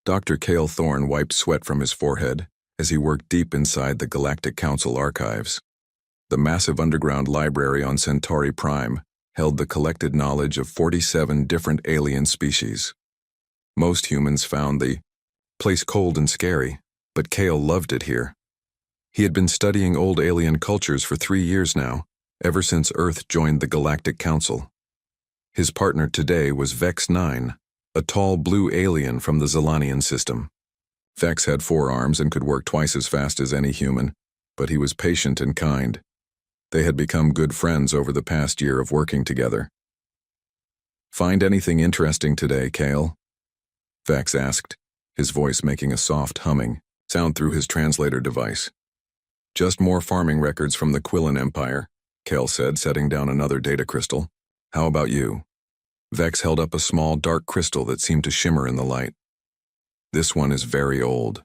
Dr. Cale Thorne wiped sweat from his forehead as he worked deep inside the Galactic Council archives. The massive underground library on Centauri Prime held the collected knowledge of 47 different alien species. Most humans found the place cold and scary, but Cale loved it here. He had been studying old alien cultures for 3 years now, ever since Earth joined the Galactic Council. His partner today was Vex 9, a tall blue alien from the Zelanian system. Vex had 4 arms and could work twice as fast as any human, but he was patient and kind. They had become good friends over the past year of working together. "Find anything interesting today, Cale?" Vex asked, his voice making a soft humming sound through his translator device. "Just more farming records from the Quillen Empire," Cale said, setting down another data crystal. "How about you?" Vex held up a small dark crystal that seemed to shimmer in the light. "This one is very old.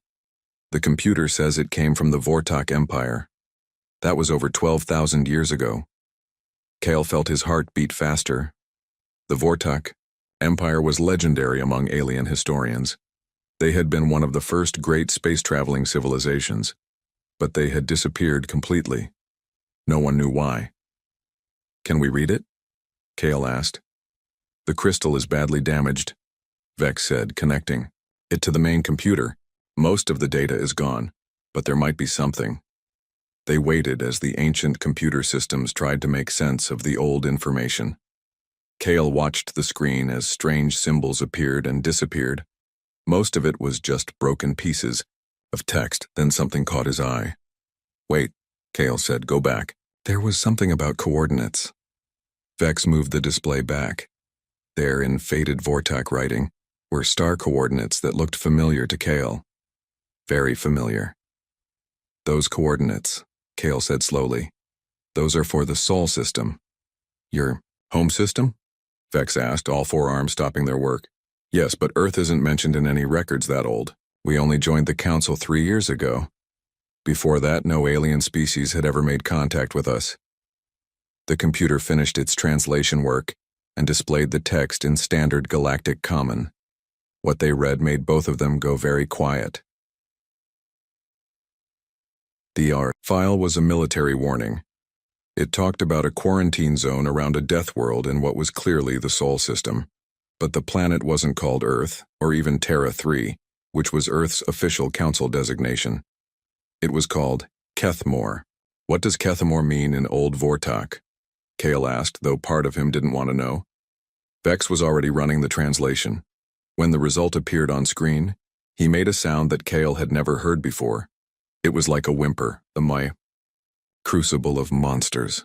The computer says it came from the Vortok Empire. That was over 12,000 years ago." Cale felt his heart beat faster. The Vortok Empire was legendary among alien historians. They had been one of the first great space-traveling civilizations, but they had disappeared completely. No one knew why. "Can we read it?" Cale asked. "The crystal is badly damaged," Vex said, connecting it to the main computer. "Most of the data is gone, but there might be something." They waited as the ancient computer systems tried to make sense of the old information. Cale watched the screen as strange symbols appeared and disappeared. Most of it was just broken pieces of text, then something caught his eye. "Wait," Cale said, "go back. There was something about coordinates." Vex moved the display back. There, in faded Vortok writing, were star coordinates that looked familiar to Cale. Very familiar. "Those coordinates," Cale said slowly. "Those are for the Sol system." "Your home system?" Vex asked, all 4 arms stopping their work. "Yes, but Earth isn't mentioned in any records that old. We only joined the Council 3 years ago. Before that, no alien species had ever made contact with us." The computer finished its translation work and displayed the text in standard galactic common. What they read made both of them go very quiet. The R file was a military warning. It talked about a quarantine zone around a death world in what was clearly the Sol system. But the planet wasn't called Earth, or even Terra 3, which was Earth's official council designation. It was called Kethmore. "What does Kethmore mean in Old Vortok?" Cale asked, though part of him didn't want to know. Vex was already running the translation. When the result appeared on screen, he made a sound that Cale had never heard before. It was like a whimper, "My crucible of monsters,"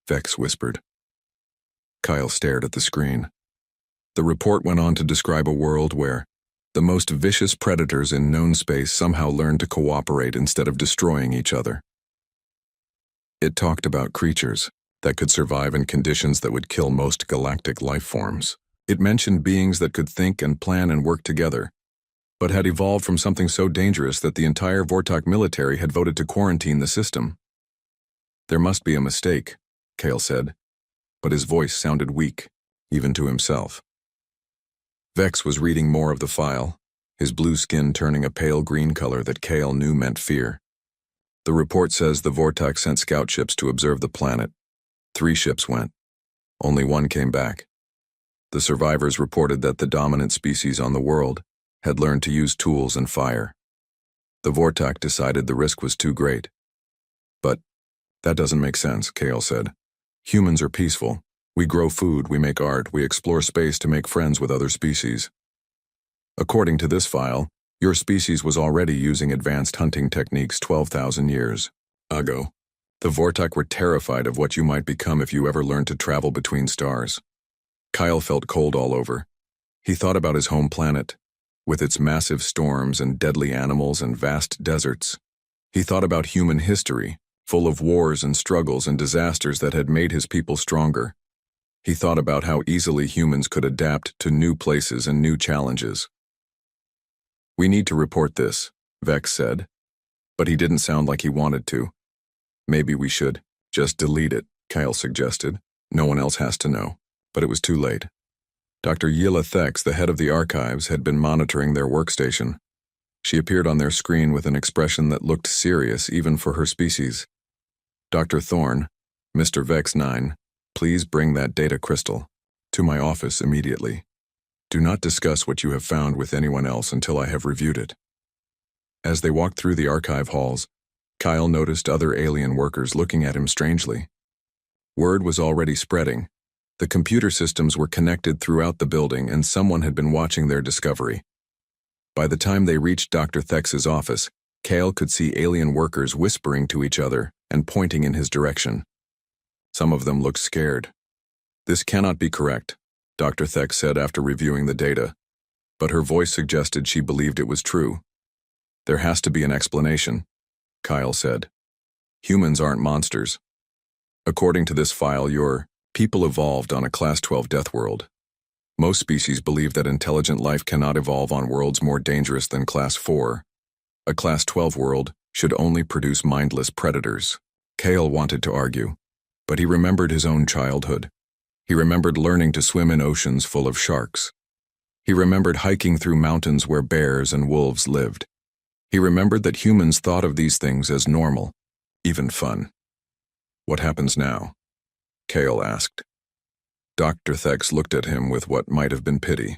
Vex whispered. Kyle stared at the screen. The report went on to describe a world where the most vicious predators in known space somehow learned to cooperate instead of destroying each other. It talked about creatures that could survive in conditions that would kill most galactic life forms. It mentioned beings that could think and plan and work together, but had evolved from something so dangerous that the entire Vortok military had voted to quarantine the system. "There must be a mistake," Cale said, but his voice sounded weak, even to himself. Vex was reading more of the file, his blue skin turning a pale green color that Cale knew meant fear. "The report says the Vortok sent scout ships to observe the planet. 3 ships went. Only 1 came back. The survivors reported that the dominant species on the world had learned to use tools and fire. The Vortok decided the risk was too great." "But that doesn't make sense," Cale said. "Humans are peaceful. We grow food, we make art, we explore space to make friends with other species. According to this file, your species was already using advanced hunting techniques 12,000 years ago. The Vortok were terrified of what you might become if you ever learned to travel between stars." Kyle felt cold all over. He thought about his home planet, with its massive storms and deadly animals and vast deserts. He thought about human history, full of wars and struggles and disasters that had made his people stronger. He thought about how easily humans could adapt to new places and new challenges. "We need to report this," Vex said, but he didn't sound like he wanted to. "Maybe we should just delete it," Kyle suggested. "No one else has to know." But it was too late. Dr. Yila Thex, the head of the archives, had been monitoring their workstation. She appeared on their screen with an expression that looked serious even for her species. Dr. Thorne, Mr. Vex 9, please bring that data crystal to my office immediately. Do not discuss what you have found with anyone else until I have reviewed it. As they walked through the archive halls, Kyle noticed other alien workers looking at him strangely. Word was already spreading. The computer systems were connected throughout the building and someone had been watching their discovery. By the time they reached Dr. Thex's office, Kale could see alien workers whispering to each other and pointing in his direction. Some of them looked scared. This cannot be correct, Dr. Thex said after reviewing the data, but her voice suggested she believed it was true. There has to be an explanation, Kyle said. Humans aren't monsters. According to this file, your people evolved on a Class 12 death world. Most species believe that intelligent life cannot evolve on worlds more dangerous than Class 4. A Class 12 world should only produce mindless predators. Kale wanted to argue, but he remembered his own childhood. He remembered learning to swim in oceans full of sharks. He remembered hiking through mountains where bears and wolves lived. He remembered that humans thought of these things as normal, even fun. What happens now? Kale asked. Dr. Thex looked at him with what might have been pity.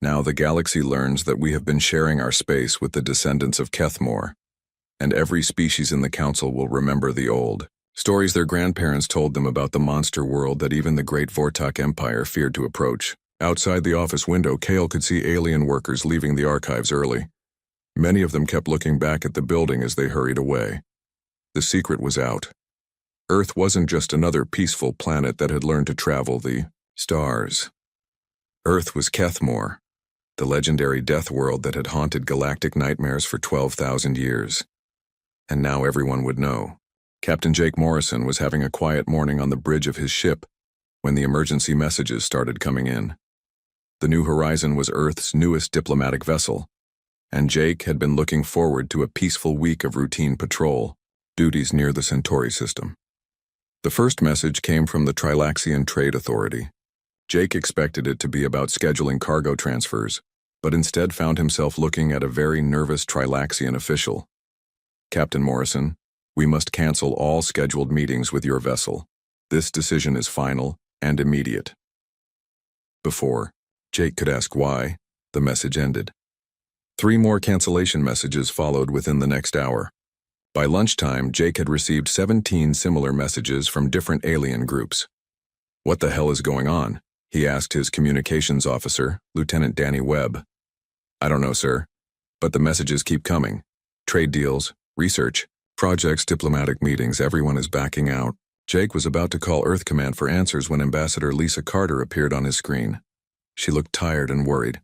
Now the galaxy learns that we have been sharing our space with the descendants of Kethmore, and every species in the council will remember the old stories their grandparents told them about the monster world that even the great Vortok Empire feared to approach. Outside the office window, Kale could see alien workers leaving the archives early. Many of them kept looking back at the building as they hurried away. The secret was out. Earth wasn't just another peaceful planet that had learned to travel the stars. Earth was Kethmore, the legendary death world that had haunted galactic nightmares for 12,000 years. And now everyone would know. Captain Jake Morrison was having a quiet morning on the bridge of his ship when the emergency messages started coming in. The New Horizon was Earth's newest diplomatic vessel, and Jake had been looking forward to a peaceful week of routine patrol duties near the Centauri system. The first message came from the Trilaxian Trade Authority. Jake expected it to be about scheduling cargo transfers, but instead found himself looking at a very nervous Trilaxian official. Captain Morrison, we must cancel all scheduled meetings with your vessel. This decision is final and immediate. Before Jake could ask why, the message ended. 3 more cancellation messages followed within the next hour. By lunchtime, Jake had received 17 similar messages from different alien groups. What the hell is going on? He asked his communications officer, Lieutenant Danny Webb. I don't know, sir, but the messages keep coming. Trade deals, research, projects, diplomatic meetings, everyone is backing out. Jake was about to call Earth Command for answers when Ambassador Lisa Carter appeared on his screen. She looked tired and worried.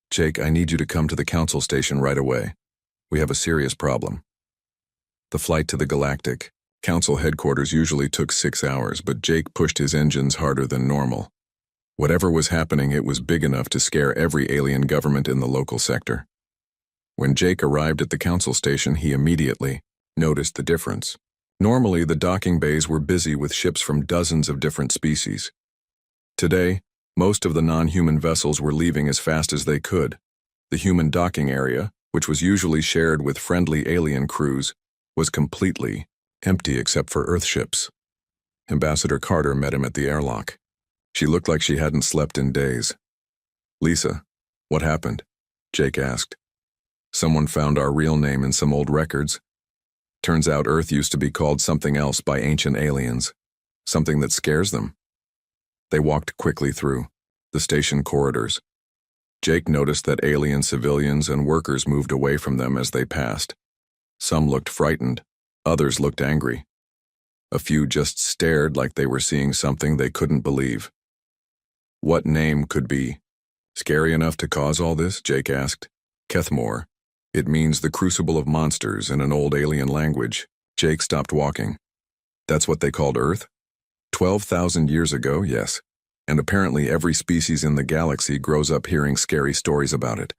Jake, I need you to come to the council station right away. We have a serious problem. The flight to the Galactic Council headquarters usually took 6 hours, but Jake pushed his engines harder than normal. Whatever was happening, it was big enough to scare every alien government in the local sector. When Jake arrived at the council station, he immediately noticed the difference. Normally, the docking bays were busy with ships from dozens of different species. Today, most of the non-human vessels were leaving as fast as they could. The human docking area, which was usually shared with friendly alien crews, was completely empty except for Earth ships. Ambassador Carter met him at the airlock. She looked like she hadn't slept in days. Lisa, what happened? Jake asked. Someone found our real name in some old records. Turns out Earth used to be called something else by ancient aliens, something that scares them. They walked quickly through the station corridors. Jake noticed that alien civilians and workers moved away from them as they passed. Some looked frightened, others looked angry. A few just stared like they were seeing something they couldn't believe. What name could be scary enough to cause all this? Jake asked. Kethmore. It means the crucible of monsters in an old alien language. Jake stopped walking. That's what they called Earth? 12,000 years ago, yes. And apparently every species in the galaxy grows up hearing scary stories about it.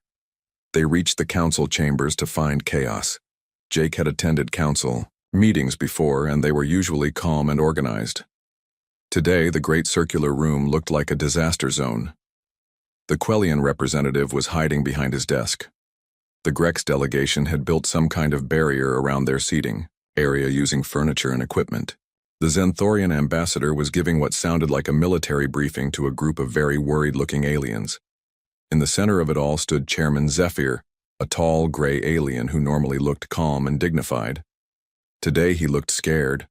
They reached the council chambers to find chaos. Jake had attended council meetings before, and they were usually calm and organized. Today, the great circular room looked like a disaster zone. The Quellian representative was hiding behind his desk. The Grex delegation had built some kind of barrier around their seating area using furniture and equipment. The Xanthorian ambassador was giving what sounded like a military briefing to a group of very worried-looking aliens. In the center of it all stood Chairman Zephyr, a tall, gray alien who normally looked calm and dignified. Today he looked scared.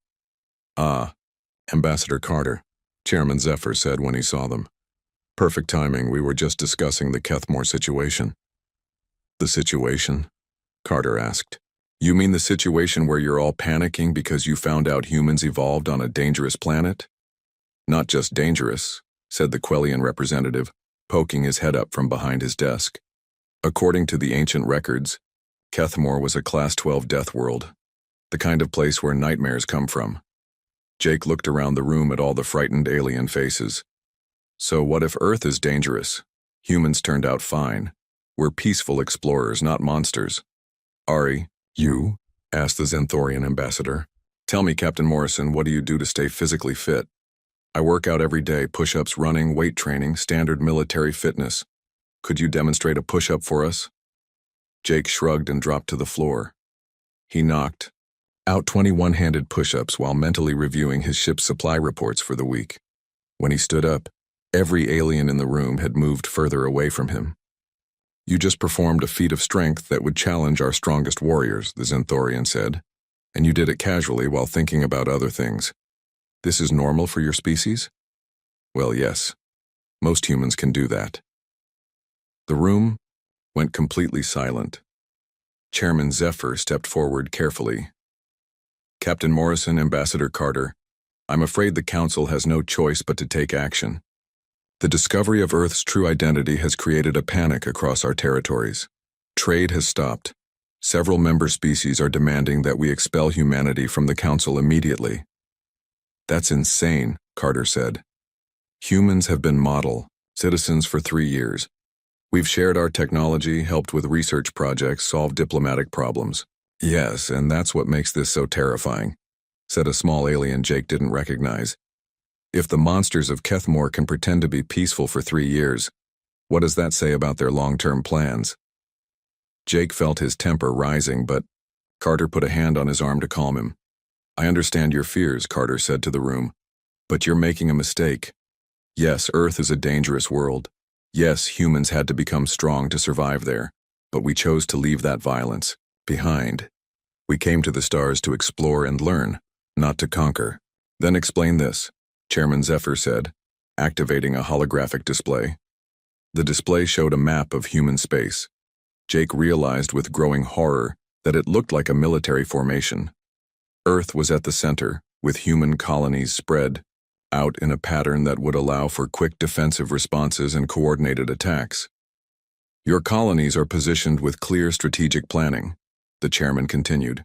"Ah, Ambassador Carter," Chairman Zephyr said when he saw them. "Perfect timing, we were just discussing the Kethmore situation." "The situation?" Carter asked. "You mean the situation where you're all panicking because you found out humans evolved on a dangerous planet?" "Not just dangerous," said the Quellian representative, poking his head up from behind his desk. "According to the ancient records, Kethmore was a Class 12 death world, the kind of place where nightmares come from." Jake looked around the room at all the frightened alien faces. "So what if Earth is dangerous? Humans turned out fine. We're peaceful explorers, not monsters." "Ari, you?" asked the Xanthorian ambassador. "Tell me, Captain Morrison, what do you do to stay physically fit?" "I work out every day, push-ups, running, weight training, standard military fitness. Could you demonstrate a push-up for us?" Jake shrugged and dropped to the floor. He knocked out 21-handed push-ups while mentally reviewing his ship's supply reports for the week. When he stood up, every alien in the room had moved further away from him. "You just performed a feat of strength that would challenge our strongest warriors," the Xanthorian said, "and you did it casually while thinking about other things. This is normal for your species?" "Well, yes. Most humans can do that." The room went completely silent. Chairman Zephyr stepped forward carefully. "Captain Morrison, Ambassador Carter, I'm afraid the Council has no choice but to take action. The discovery of Earth's true identity has created a panic across our territories. Trade has stopped. Several member species are demanding that we expel humanity from the Council immediately." "That's insane," Carter said. "Humans have been model citizens for 3 years. We've shared our technology, helped with research projects, solved diplomatic problems." "Yes, and that's what makes this so terrifying," said a small alien Jake didn't recognize. "If the monsters of Kethmore can pretend to be peaceful for 3 years, what does that say about their long-term plans?" Jake felt his temper rising, but Carter put a hand on his arm to calm him. "I understand your fears," Carter said to the room, "but you're making a mistake. Yes, Earth is a dangerous world. Yes, humans had to become strong to survive there, but we chose to leave that violence behind. We came to the stars to explore and learn, not to conquer." "Then explain this," Chairman Zephyr said, activating a holographic display. The display showed a map of human space. Jake realized with growing horror that it looked like a military formation. Earth was at the center, with human colonies spread out in a pattern that would allow for quick defensive responses and coordinated attacks. "Your colonies are positioned with clear strategic planning," the chairman continued.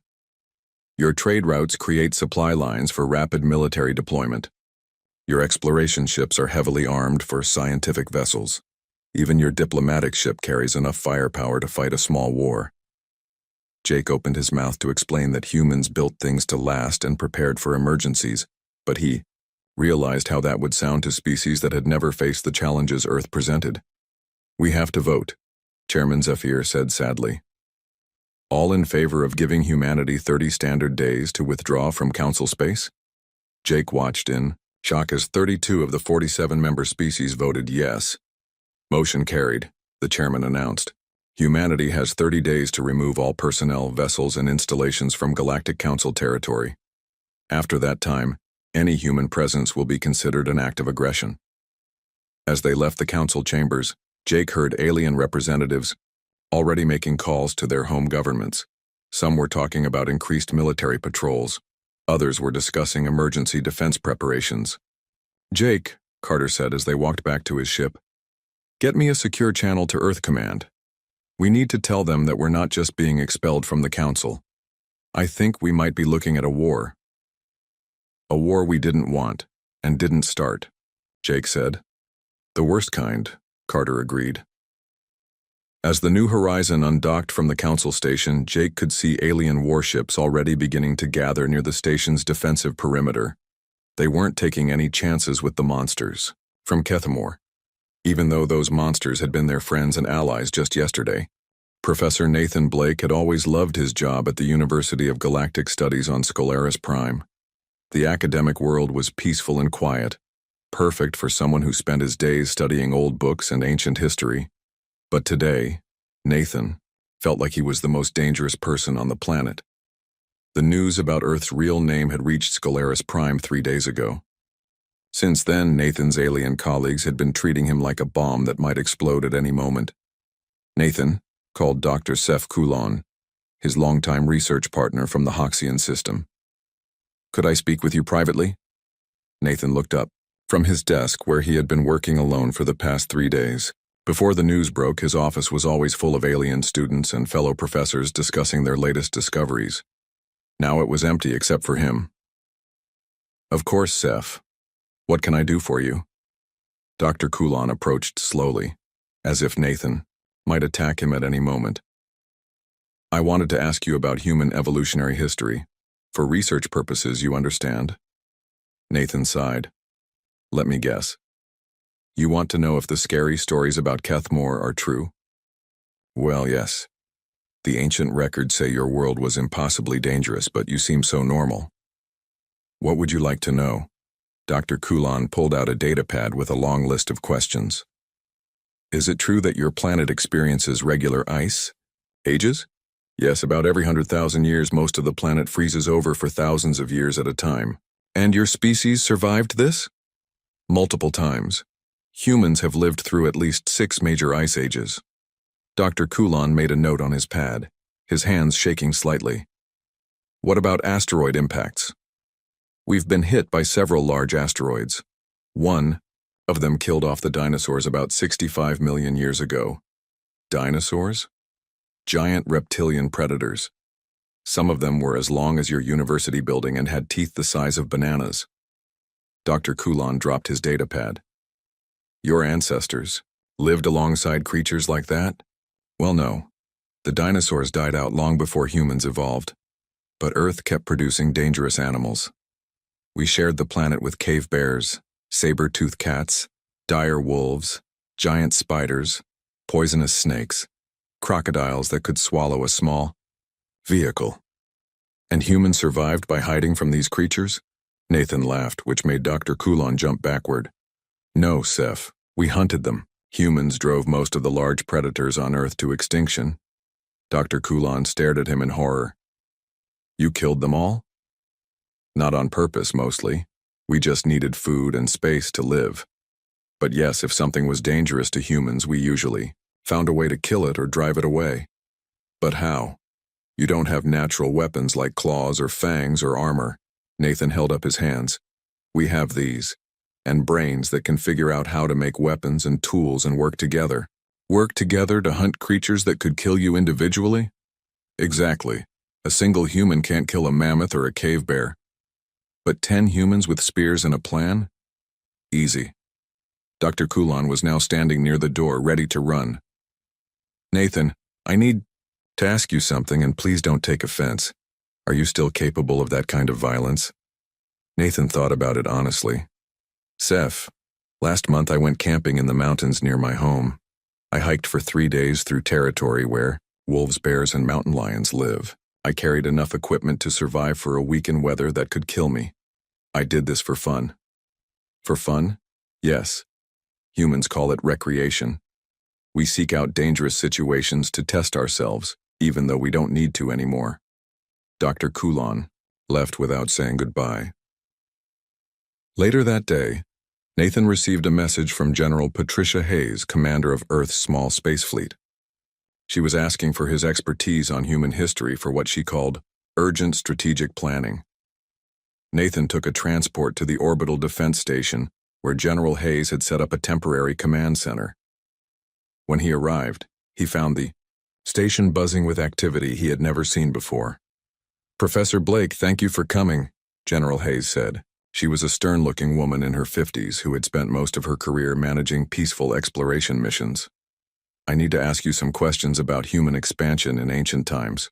"Your trade routes create supply lines for rapid military deployment. Your exploration ships are heavily armed for scientific vessels. Even your diplomatic ship carries enough firepower to fight a small war." Jake opened his mouth to explain that humans built things to last and prepared for emergencies, but he realized how that would sound to species that had never faced the challenges Earth presented. "We have to vote," Chairman Zephyr said sadly. "All in favor of giving humanity 30 standard days to withdraw from Council space?" Jake watched in shock as 32 of the 47 member species voted yes. "Motion carried," the chairman announced. "Humanity has 30 days to remove all personnel, vessels, and installations from Galactic Council territory. After that time, any human presence will be considered an act of aggression." As they left the council chambers, Jake heard alien representatives already making calls to their home governments. Some were talking about increased military patrols. Others were discussing emergency defense preparations. "Jake," Carter said as they walked back to his ship, "get me a secure channel to Earth Command. We need to tell them that we're not just being expelled from the Council. I think we might be looking at a war." "A war we didn't want, and didn't start," Jake said. "The worst kind," Carter agreed. As the New Horizon undocked from the Council station, Jake could see alien warships already beginning to gather near the station's defensive perimeter. They weren't taking any chances with the monsters from Kethamore, even though those monsters had been their friends and allies just yesterday. Professor Nathan Blake had always loved his job at the University of Galactic Studies on Scolaris Prime. The academic world was peaceful and quiet, perfect for someone who spent his days studying old books and ancient history. But today, Nathan felt like he was the most dangerous person on the planet. The news about Earth's real name had reached Scolaris Prime 3 days ago. Since then, Nathan's alien colleagues had been treating him like a bomb that might explode at any moment. Nathan called Dr. Seth Coulon, his longtime research partner from the Hoxian system. "Could I speak with you privately?" Nathan looked up from his desk where he had been working alone for the past 3 days. Before the news broke, his office was always full of alien students and fellow professors discussing their latest discoveries. Now it was empty except for him. "Of course, Seth. What can I do for you?" Dr. Coulon approached slowly, as if Nathan might attack him at any moment. "I wanted to ask you about human evolutionary history. For research purposes, you understand?" Nathan sighed. "Let me guess. You want to know if the scary stories about Kethamore are true?" "Well, yes. The ancient records say your world was impossibly dangerous, but you seem so normal. What would you like to know?" Dr. Coulon pulled out a datapad with a long list of questions. "Is it true that your planet experiences regular ice ages?" "Yes, about every 100,000 years most of the planet freezes over for thousands of years at a time." "And your species survived this?" "Multiple times. Humans have lived through at least 6 major ice ages." Dr. Coulon made a note on his pad, his hands shaking slightly. "What about asteroid impacts?" "We've been hit by several large asteroids. One of them killed off the dinosaurs about 65 million years ago." "Dinosaurs?" "Giant reptilian predators. Some of them were as long as your university building and had teeth the size of bananas." Dr. Coulon dropped his datapad. "Your ancestors lived alongside creatures like that?" "Well, no. The dinosaurs died out long before humans evolved, but Earth kept producing dangerous animals. We shared the planet with cave bears, saber-toothed cats, dire wolves, giant spiders, poisonous snakes, crocodiles that could swallow a small vehicle. And humans survived by hiding from these creatures?" Nathan laughed, which made Dr. Coulon jump backward. "No, Seth. We hunted them. Humans drove most of the large predators on Earth to extinction." Dr. Coulon stared at him in horror. "You killed them all?" "Not on purpose, mostly. We just needed food and space to live. But yes, if something was dangerous to humans, we usually found a way to kill it or drive it away." "But how? You don't have natural weapons like claws or fangs or armor." Nathan held up his hands. "We have these, and brains that can figure out how to make weapons and tools and work together." "Work together to hunt creatures that could kill you individually?" "Exactly. A single human can't kill a mammoth or a cave bear. But 10 humans with spears and a plan? Easy." Dr. Coulon was now standing near the door, ready to run. "Nathan, I need to ask you something, and please don't take offense. Are you still capable of that kind of violence?" Nathan thought about it honestly. "Seth, last month I went camping in the mountains near my home. I hiked for 3 days through territory where wolves, bears, and mountain lions live. I carried enough equipment to survive for a week in weather that could kill me. I did this for fun." "For fun?" "Yes. Humans call it recreation. We seek out dangerous situations to test ourselves, even though we don't need to anymore." Dr. Coulon left without saying goodbye. Later that day, Nathan received a message from General Patricia Hayes, commander of Earth's small space fleet. She was asking for his expertise on human history for what she called urgent strategic planning. Nathan took a transport to the orbital defense station where General Hayes had set up a temporary command center. When he arrived, he found the station buzzing with activity he had never seen before. "Professor Blake, thank you for coming," General Hayes said. She was a stern-looking woman in her 50s who had spent most of her career managing peaceful exploration missions. "I need to ask you some questions about human expansion in ancient times."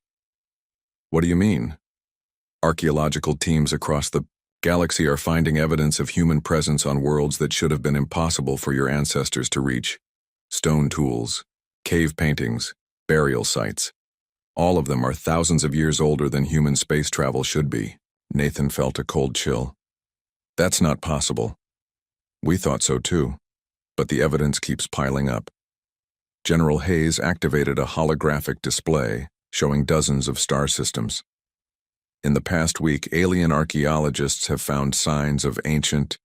"What do you mean?" "Archaeological teams across the Galaxy are finding evidence of human presence on worlds that should have been impossible for your ancestors to reach. Stone tools, cave paintings, burial sites. All of them are thousands of years older than human space travel should be. Nathan felt a cold chill. That's not possible. We thought so too, but the evidence keeps piling up. General Hayes activated a holographic display showing dozens of star systems. In the past week, alien archaeologists have found signs of ancient,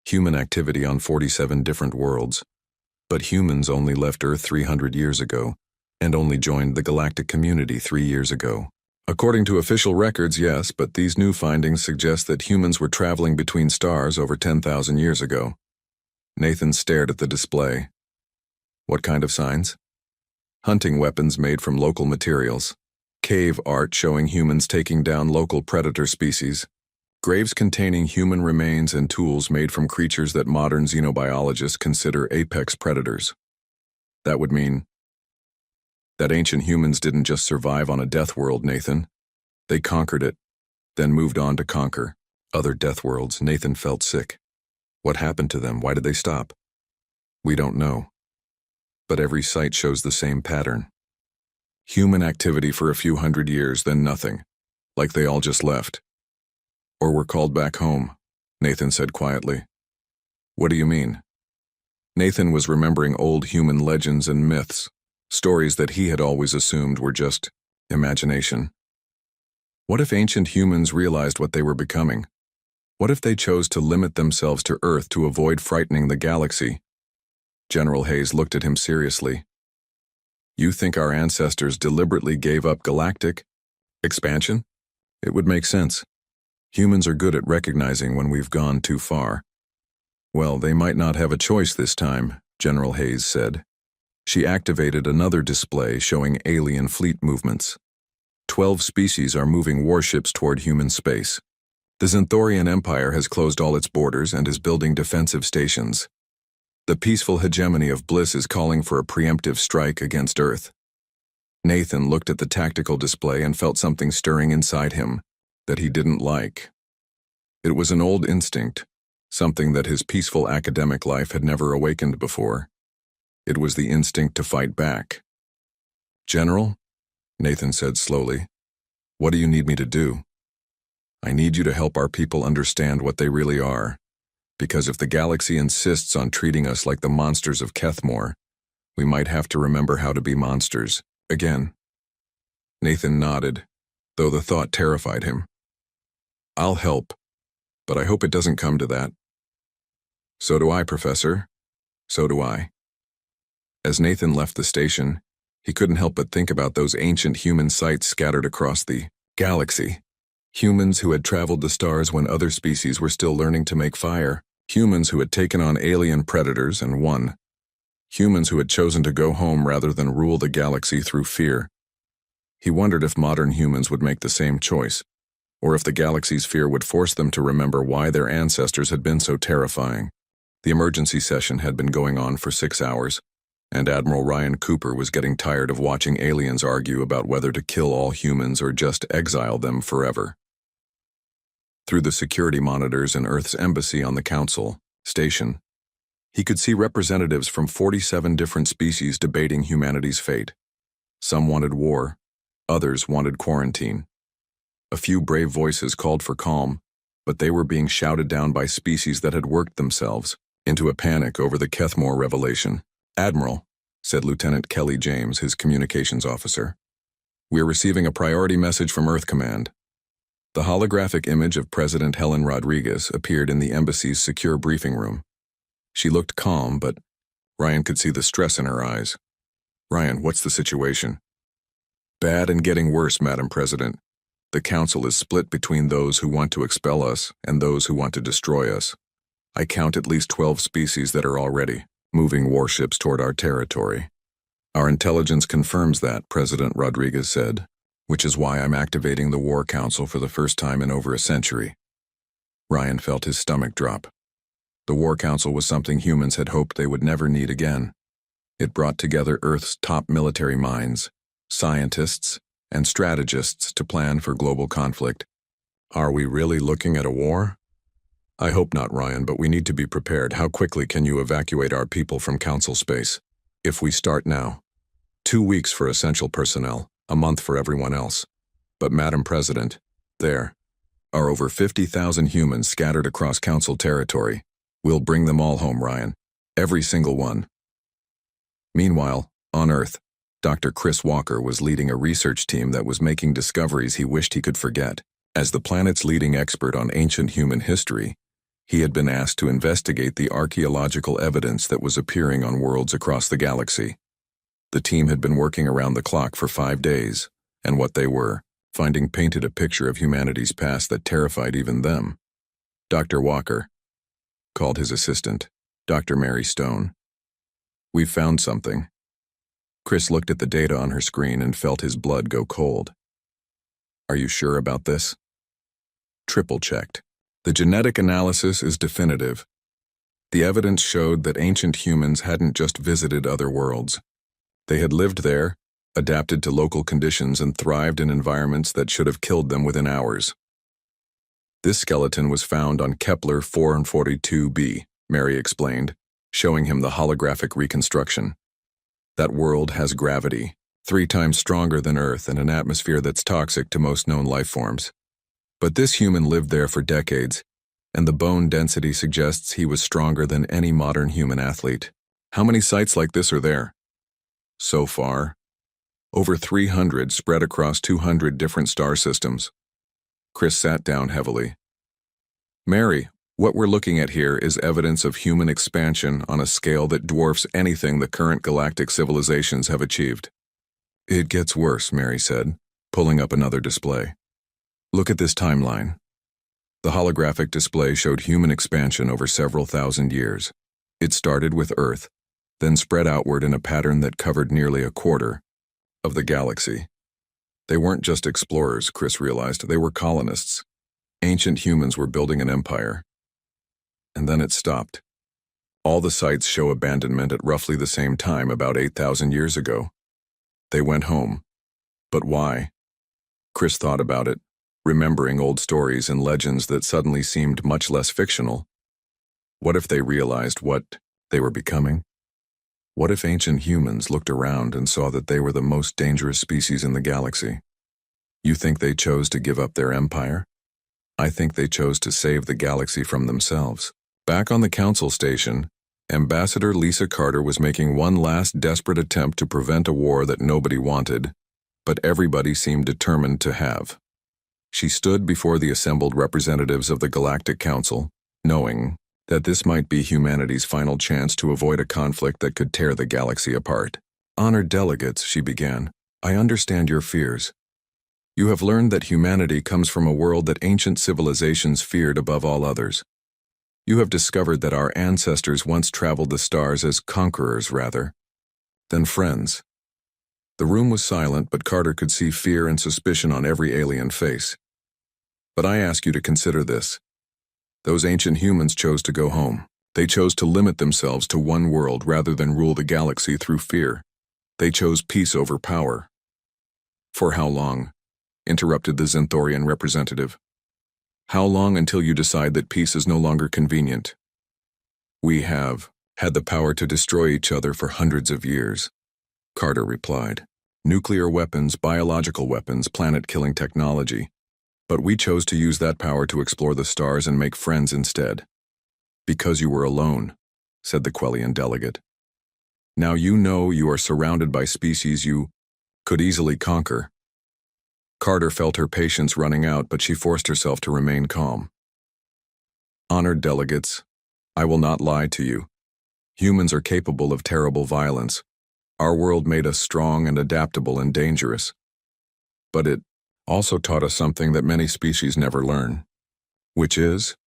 human activity on 47 different worlds. But humans only left Earth 300 years ago, and only joined the galactic community 3 years ago. According to official records, yes, but these new findings suggest that humans were traveling between stars over 10,000 years ago. Nathan stared at the display. What kind of signs? Hunting weapons made from local materials. Cave art showing humans taking down local predator species. Graves containing human remains and tools made from creatures that modern xenobiologists consider apex predators. That would mean that ancient humans didn't just survive on a death world, Nathan. They conquered it, then moved on to conquer other death worlds. Nathan felt sick. What happened to them? Why did they stop? We don't know. But every site shows the same pattern. Human activity for a few hundred years, then nothing, like they all just left. Or were called back home, Nathan said quietly. What do you mean? Nathan was remembering old human legends and myths, stories that he had always assumed were just imagination. What if ancient humans realized what they were becoming? What if they chose to limit themselves to Earth to avoid frightening the galaxy? General Hayes looked at him seriously. You think our ancestors deliberately gave up galactic expansion? It would make sense. Humans are good at recognizing when we've gone too far. Well, they might not have a choice this time, General Hayes said. She activated another display showing alien fleet movements. 12 species are moving warships toward human space. The Zenthorian Empire has closed all its borders and is building defensive stations. The peaceful hegemony of Bliss is calling for a preemptive strike against Earth. Nathan looked at the tactical display and felt something stirring inside him that he didn't like. It was an old instinct, something that his peaceful academic life had never awakened before. It was the instinct to fight back. General, Nathan said slowly, what do you need me to do? I need you to help our people understand what they really are. Because if the galaxy insists on treating us like the monsters of Kethmore, we might have to remember how to be monsters, again. Nathan nodded, though the thought terrified him. I'll help, but I hope it doesn't come to that. So do I, Professor. So do I. As Nathan left the station, he couldn't help but think about those ancient human sites scattered across the galaxy. Humans who had traveled the stars when other species were still learning to make fire. Humans who had taken on alien predators and won. Humans who had chosen to go home rather than rule the galaxy through fear. He wondered if modern humans would make the same choice, or if the galaxy's fear would force them to remember why their ancestors had been so terrifying. The emergency session had been going on for 6 hours, and Admiral Ryan Cooper was getting tired of watching aliens argue about whether to kill all humans or just exile them forever. Through the security monitors in Earth's embassy on the Council station, he could see representatives from 47 different species debating humanity's fate. Some wanted war, others wanted quarantine. A few brave voices called for calm, but they were being shouted down by species that had worked themselves into a panic over the Kethmore revelation. Admiral, said Lieutenant Kelly James, his communications officer, we are receiving a priority message from Earth Command. The holographic image of President Helen Rodriguez appeared in the embassy's secure briefing room. She looked calm, but Ryan could see the stress in her eyes. Ryan, what's the situation? Bad and getting worse, Madam President. The Council is split between those who want to expel us and those who want to destroy us. I count at least 12 species that are already moving warships toward our territory. Our intelligence confirms that, President Rodriguez said, which is why I'm activating the War Council for the first time in over a century. Ryan felt his stomach drop. The War Council was something humans had hoped they would never need again. It brought together Earth's top military minds, scientists, and strategists to plan for global conflict. Are we really looking at a war? I hope not, Ryan, but we need to be prepared. How quickly can you evacuate our people from council space? If we start now. 2 weeks for essential personnel, a month for everyone else. But Madam President, there are over 50,000 humans scattered across council territory. We'll bring them all home, Ryan. Every single one. Meanwhile, on Earth, Dr. Chris Walker was leading a research team that was making discoveries he wished he could forget. As the planet's leading expert on ancient human history, he had been asked to investigate the archaeological evidence that was appearing on worlds across the galaxy. The team had been working around the clock for 5 days, and what they were, finding painted a picture of humanity's past that terrified even them. Dr. Walker called his assistant, Dr. Mary Stone. "We've found something." Chris looked at the data on her screen and felt his blood go cold. "Are you sure about this?" Triple-checked. The genetic analysis is definitive. The evidence showed that ancient humans hadn't just visited other worlds. They had lived there, adapted to local conditions, and thrived in environments that should have killed them within hours. This skeleton was found on Kepler 442b, Mary explained, showing him the holographic reconstruction. That world has gravity, 3 times stronger than Earth, and an atmosphere that's toxic to most known life forms. But this human lived there for decades, and the bone density suggests he was stronger than any modern human athlete. How many sites like this are there? So far, over 300 spread across 200 different star systems. Chris sat down heavily. "Mary, what we're looking at here is evidence of human expansion on a scale that dwarfs anything the current galactic civilizations have achieved." "It gets worse," Mary said, pulling up another display. "Look at this timeline." The holographic display showed human expansion over several thousand years. It started with Earth, then spread outward in a pattern that covered nearly a quarter of the galaxy. They weren't just explorers, Chris realized, they were colonists. Ancient humans were building an empire. And then it stopped. All the sites show abandonment at roughly the same time, about 8,000 years ago. They went home. But why? Chris thought about it, remembering old stories and legends that suddenly seemed much less fictional. What if they realized what they were becoming? What if ancient humans looked around and saw that they were the most dangerous species in the galaxy? You think they chose to give up their empire? I think they chose to save the galaxy from themselves. Back on the council station, Ambassador Lisa Carter was making one last desperate attempt to prevent a war that nobody wanted, but everybody seemed determined to have. She stood before the assembled representatives of the Galactic Council, knowing that this might be humanity's final chance to avoid a conflict that could tear the galaxy apart. "Honored delegates," she began, "I understand your fears. You have learned that humanity comes from a world that ancient civilizations feared above all others. You have discovered that our ancestors once traveled the stars as conquerors rather than friends." The room was silent, but Carter could see fear and suspicion on every alien face. "But I ask you to consider this. Those ancient humans chose to go home. They chose to limit themselves to one world rather than rule the galaxy through fear. They chose peace over power." "For how long?" interrupted the Zenthorian representative. "How long until you decide that peace is no longer convenient?" "We have had the power to destroy each other for hundreds of years," Carter replied. "Nuclear weapons, biological weapons, planet-killing technology. But we chose to use that power to explore the stars and make friends instead." "Because you were alone," said the Quellian delegate. "Now you know you are surrounded by species you could easily conquer." Carter felt her patience running out, but she forced herself to remain calm. "Honored delegates, I will not lie to you. Humans are capable of terrible violence. Our world made us strong and adaptable and dangerous. But it also taught us something that many species never learn, which is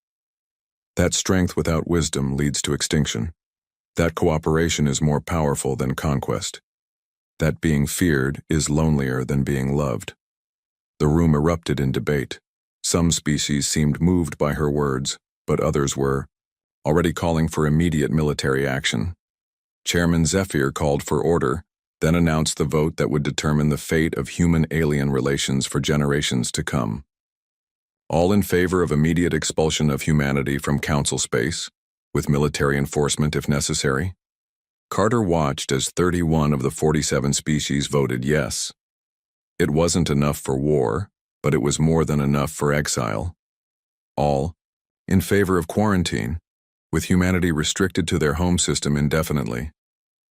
that strength without wisdom leads to extinction. That cooperation is more powerful than conquest. That being feared is lonelier than being loved." The room erupted in debate. Some species seemed moved by her words, but others were already calling for immediate military action. Chairman Zephyr called for order, then announced the vote that would determine the fate of human-alien relations for generations to come. All in favor of immediate expulsion of humanity from Council space, with military enforcement if necessary? Carter watched as 31 of the 47 species voted yes. It wasn't enough for war, but it was more than enough for exile. All in favor of quarantine, with humanity restricted to their home system indefinitely.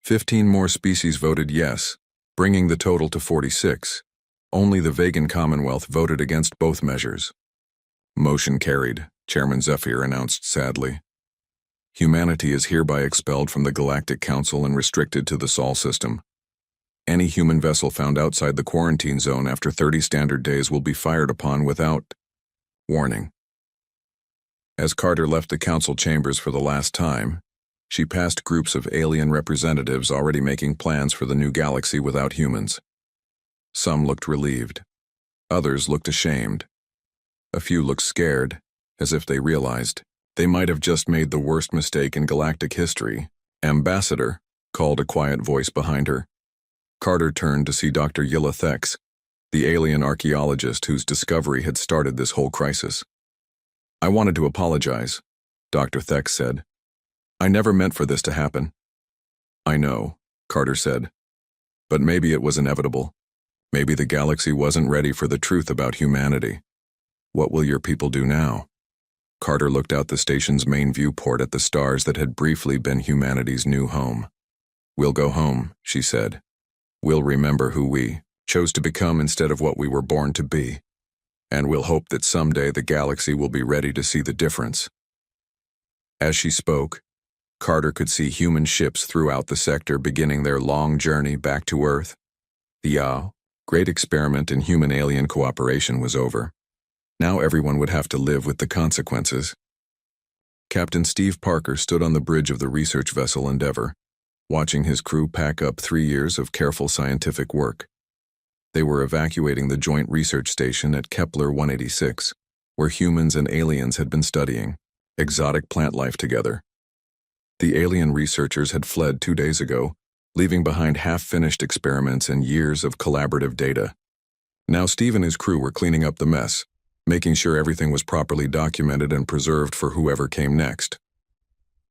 15 more species voted yes, bringing the total to 46. Only the Vegan Commonwealth voted against both measures. Motion carried, Chairman Zephyr announced sadly. Humanity is hereby expelled from the Galactic Council and restricted to the Sol system. Any human vessel found outside the quarantine zone after 30 standard days will be fired upon without warning. As Carter left the council chambers for the last time, she passed groups of alien representatives already making plans for the new galaxy without humans. Some looked relieved. Others looked ashamed. A few looked scared, as if they realized they might have just made the worst mistake in galactic history. "Ambassador," called a quiet voice behind her. Carter turned to see Dr. Yilla Thex, the alien archaeologist whose discovery had started this whole crisis. "I wanted to apologize," Dr. Thex said. "I never meant for this to happen." "I know," Carter said. "But maybe it was inevitable. Maybe the galaxy wasn't ready for the truth about humanity. What will your people do now?" Carter looked out the station's main viewport at the stars that had briefly been humanity's new home. "We'll go home," she said. "We'll remember who we chose to become instead of what we were born to be. And we'll hope that someday the galaxy will be ready to see the difference." As she spoke, Carter could see human ships throughout the sector beginning their long journey back to Earth. The great experiment in human-alien cooperation was over. Now everyone would have to live with the consequences. Captain Steve Parker stood on the bridge of the research vessel Endeavour, watching his crew pack up 3 years of careful scientific work. They were evacuating the joint research station at Kepler 186, where humans and aliens had been studying exotic plant life together. The alien researchers had fled 2 days ago, leaving behind half-finished experiments and years of collaborative data. Now Steve and his crew were cleaning up the mess, making sure everything was properly documented and preserved for whoever came next.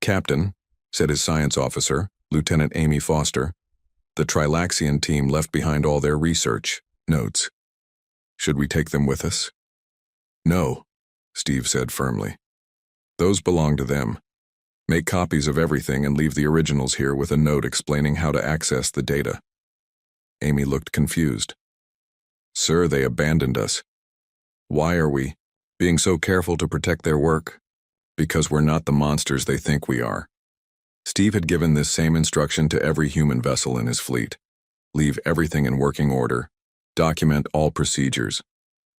"Captain," said his science officer, Lieutenant Amy Foster, "the Trilaxian team left behind all their research notes. Should we take them with us?" "No," Steve said firmly. "Those belong to them. Make copies of everything and leave the originals here with a note explaining how to access the data." Amy looked confused. "Sir, they abandoned us. Why are we being so careful to protect their work? Because we're not the monsters they think we are." Steve had given this same instruction to every human vessel in his fleet. Leave everything in working order. Document all procedures.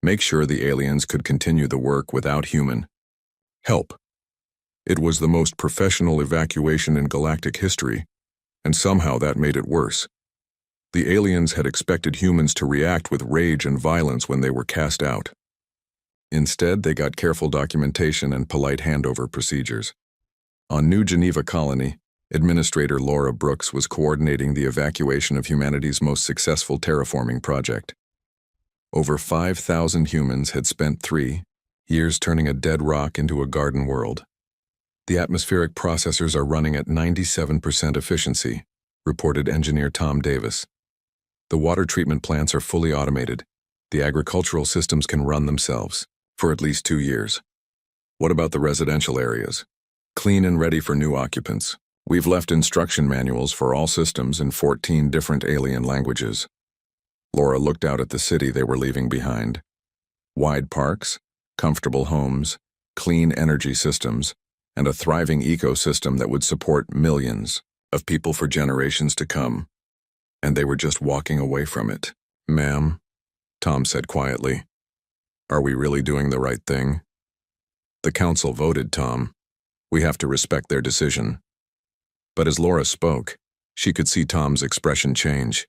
Make sure the aliens could continue the work without human help. It was the most professional evacuation in galactic history, and somehow that made it worse. The aliens had expected humans to react with rage and violence when they were cast out. Instead, they got careful documentation and polite handover procedures. On New Geneva Colony, Administrator Laura Brooks was coordinating the evacuation of humanity's most successful terraforming project. Over 5,000 humans had spent 3 years turning a dead rock into a garden world. "The atmospheric processors are running at 97% efficiency," reported engineer Tom Davis. "The water treatment plants are fully automated. The agricultural systems can run themselves for at least 2 years. What about the residential areas? Clean and ready for new occupants. We've left instruction manuals for all systems in 14 different alien languages." Laura looked out at the city they were leaving behind. Wide parks, comfortable homes, clean energy systems, and a thriving ecosystem that would support millions of people for generations to come. And they were just walking away from it. "Ma'am," Tom said quietly, "are we really doing the right thing?" "The council voted, Tom. We have to respect their decision." But as Laura spoke, she could see Tom's expression change.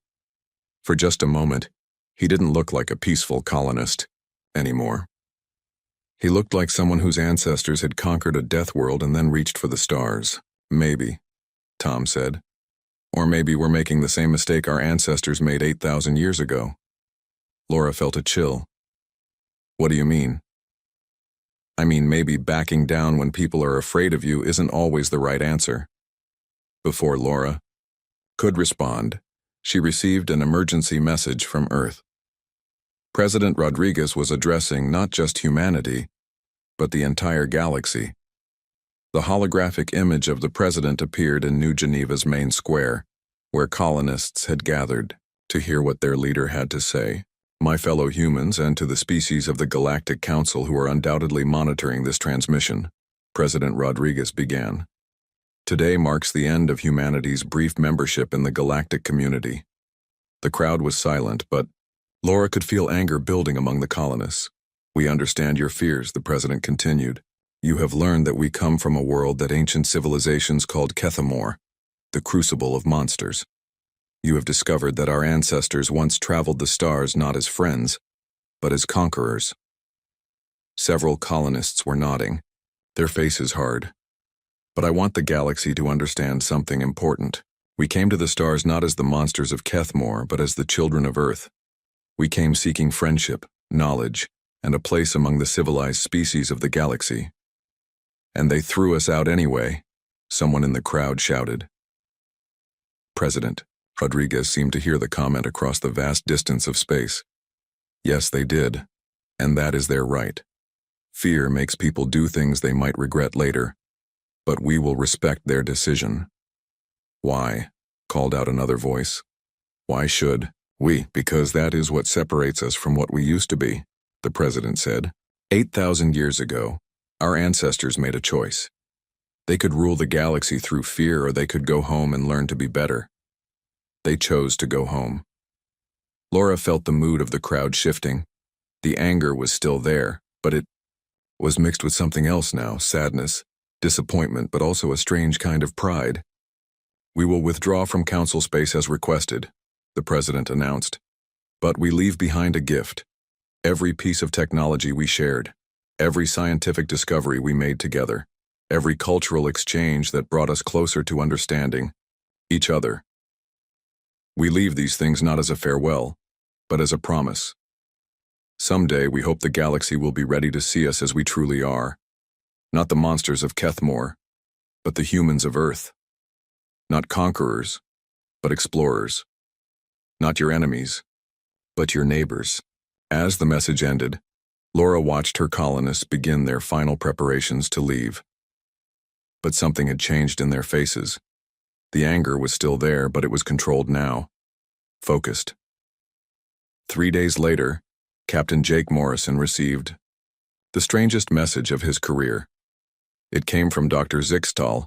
For just a moment, he didn't look like a peaceful colonist anymore. He looked like someone whose ancestors had conquered a death world and then reached for the stars. "Maybe," Tom said. "Or maybe we're making the same mistake our ancestors made 8,000 years ago." Laura felt a chill. "What do you mean?" I mean, maybe backing down when people are afraid of you isn't always the right answer. Before Laura could respond, she received an emergency message from Earth. President Rodriguez was addressing not just humanity, but the entire galaxy. The holographic image of the president appeared in New Geneva's main square, where colonists had gathered to hear what their leader had to say. My fellow humans, and to the species of the Galactic Council who are undoubtedly monitoring this transmission, President Rodriguez began. Today marks the end of humanity's brief membership in the galactic community. The crowd was silent, but Laura could feel anger building among the colonists. We understand your fears, the president continued. You have learned that we come from a world that ancient civilizations called Kethamor, the crucible of monsters. You have discovered that our ancestors once traveled the stars not as friends, but as conquerors. Several colonists were nodding, their faces hard. But I want the galaxy to understand something important. We came to the stars not as the monsters of Kethamor, but as the children of Earth. We came seeking friendship, knowledge, and a place among the civilized species of the galaxy. And they threw us out anyway, someone in the crowd shouted. President Rodriguez seemed to hear the comment across the vast distance of space. Yes, they did, and that is their right. Fear makes people do things they might regret later, but we will respect their decision. Why? Called out another voice. Why should we? Because that is what separates us from what we used to be, the president said. 8,000 years ago, our ancestors made a choice. They could rule the galaxy through fear, or they could go home and learn to be better. They chose to go home. Laura felt the mood of the crowd shifting. The anger was still there, but it was mixed with something else now, sadness, disappointment, but also a strange kind of pride. We will withdraw from council space as requested, the president announced. But we leave behind a gift. Every piece of technology we shared, every scientific discovery we made together, every cultural exchange that brought us closer to understanding each other. We leave these things not as a farewell, but as a promise. Someday we hope the galaxy will be ready to see us as we truly are. Not the monsters of Kethamor, but the humans of Earth. Not conquerors, but explorers. Not your enemies, but your neighbors. As the message ended, Laura watched her colonists begin their final preparations to leave. But something had changed in their faces. The anger was still there, but it was controlled now. Focused. 3 days later, Captain Jake Morrison received the strangest message of his career. It came from Dr. Zixtal,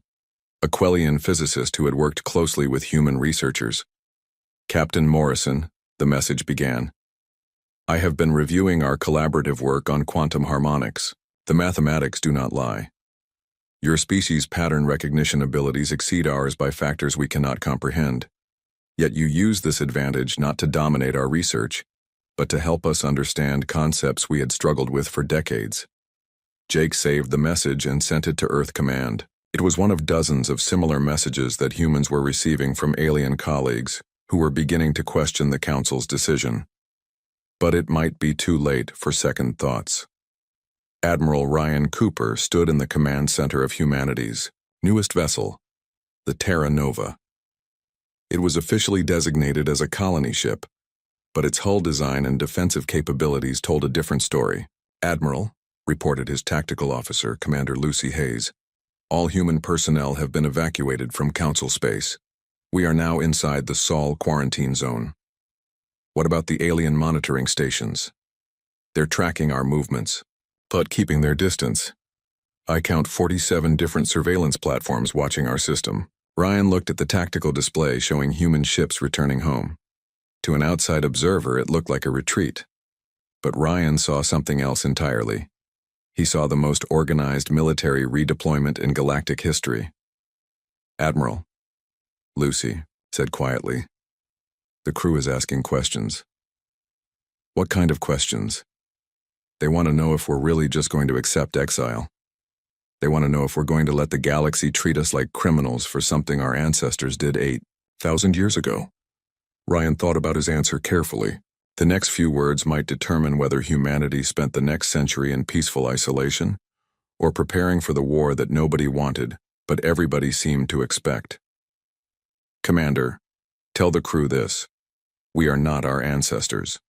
a Quellian physicist who had worked closely with human researchers. Captain Morrison, the message began. I have been reviewing our collaborative work on quantum harmonics. The mathematics do not lie. Your species' pattern recognition abilities exceed ours by factors we cannot comprehend. Yet you use this advantage not to dominate our research, but to help us understand concepts we had struggled with for decades. Jake saved the message and sent it to Earth Command. It was one of dozens of similar messages that humans were receiving from alien colleagues who were beginning to question the Council's decision. But it might be too late for second thoughts. Admiral Ryan Cooper stood in the command center of humanity's newest vessel, the Terra Nova. It was officially designated as a colony ship, but its hull design and defensive capabilities told a different story. Admiral, reported his tactical officer, Commander Lucy Hayes, all human personnel have been evacuated from Council space. We are now inside the Sol quarantine zone. What about the alien monitoring stations? They're tracking our movements, but keeping their distance. I count 47 different surveillance platforms watching our system. Ryan looked at the tactical display showing human ships returning home. To an outside observer, it looked like a retreat. But Ryan saw something else entirely. He saw the most organized military redeployment in galactic history. Admiral, Lucy said quietly. The crew is asking questions. What kind of questions? They want to know if we're really just going to accept exile. They want to know if we're going to let the galaxy treat us like criminals for something our ancestors did 8,000 years ago. Ryan thought about his answer carefully. The next few words might determine whether humanity spent the next century in peaceful isolation or preparing for the war that nobody wanted, but everybody seemed to expect. Commander, tell the crew this. We are not our ancestors.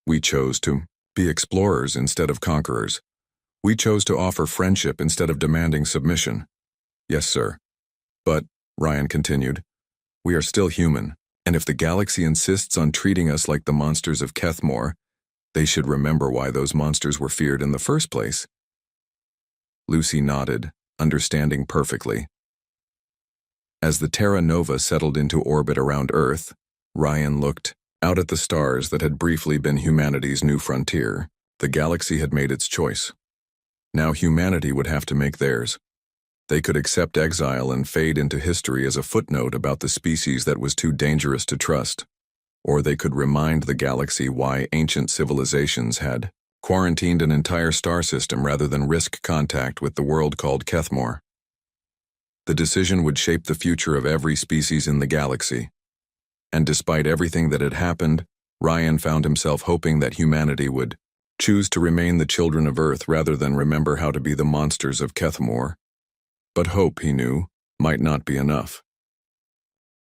We chose to be explorers instead of conquerors. We chose to offer friendship instead of demanding submission. Yes, sir. But, Ryan continued, we are still human, and if the galaxy insists on treating us like the monsters of Kethmore, they should remember why those monsters were feared in the first place. Lucy nodded, understanding perfectly. As the Terra Nova settled into orbit around Earth, Ryan looked out at the stars that had briefly been humanity's new frontier. The galaxy had made its choice. Now humanity would have to make theirs. They could accept exile and fade into history as a footnote about the species that was too dangerous to trust, or they could remind the galaxy why ancient civilizations had quarantined an entire star system rather than risk contact with the world called Kethmore. The decision would shape the future of every species in the galaxy. And despite everything that had happened, Ryan found himself hoping that humanity would choose to remain the children of Earth rather than remember how to be the monsters of Kethmore. But hope, he knew, might not be enough.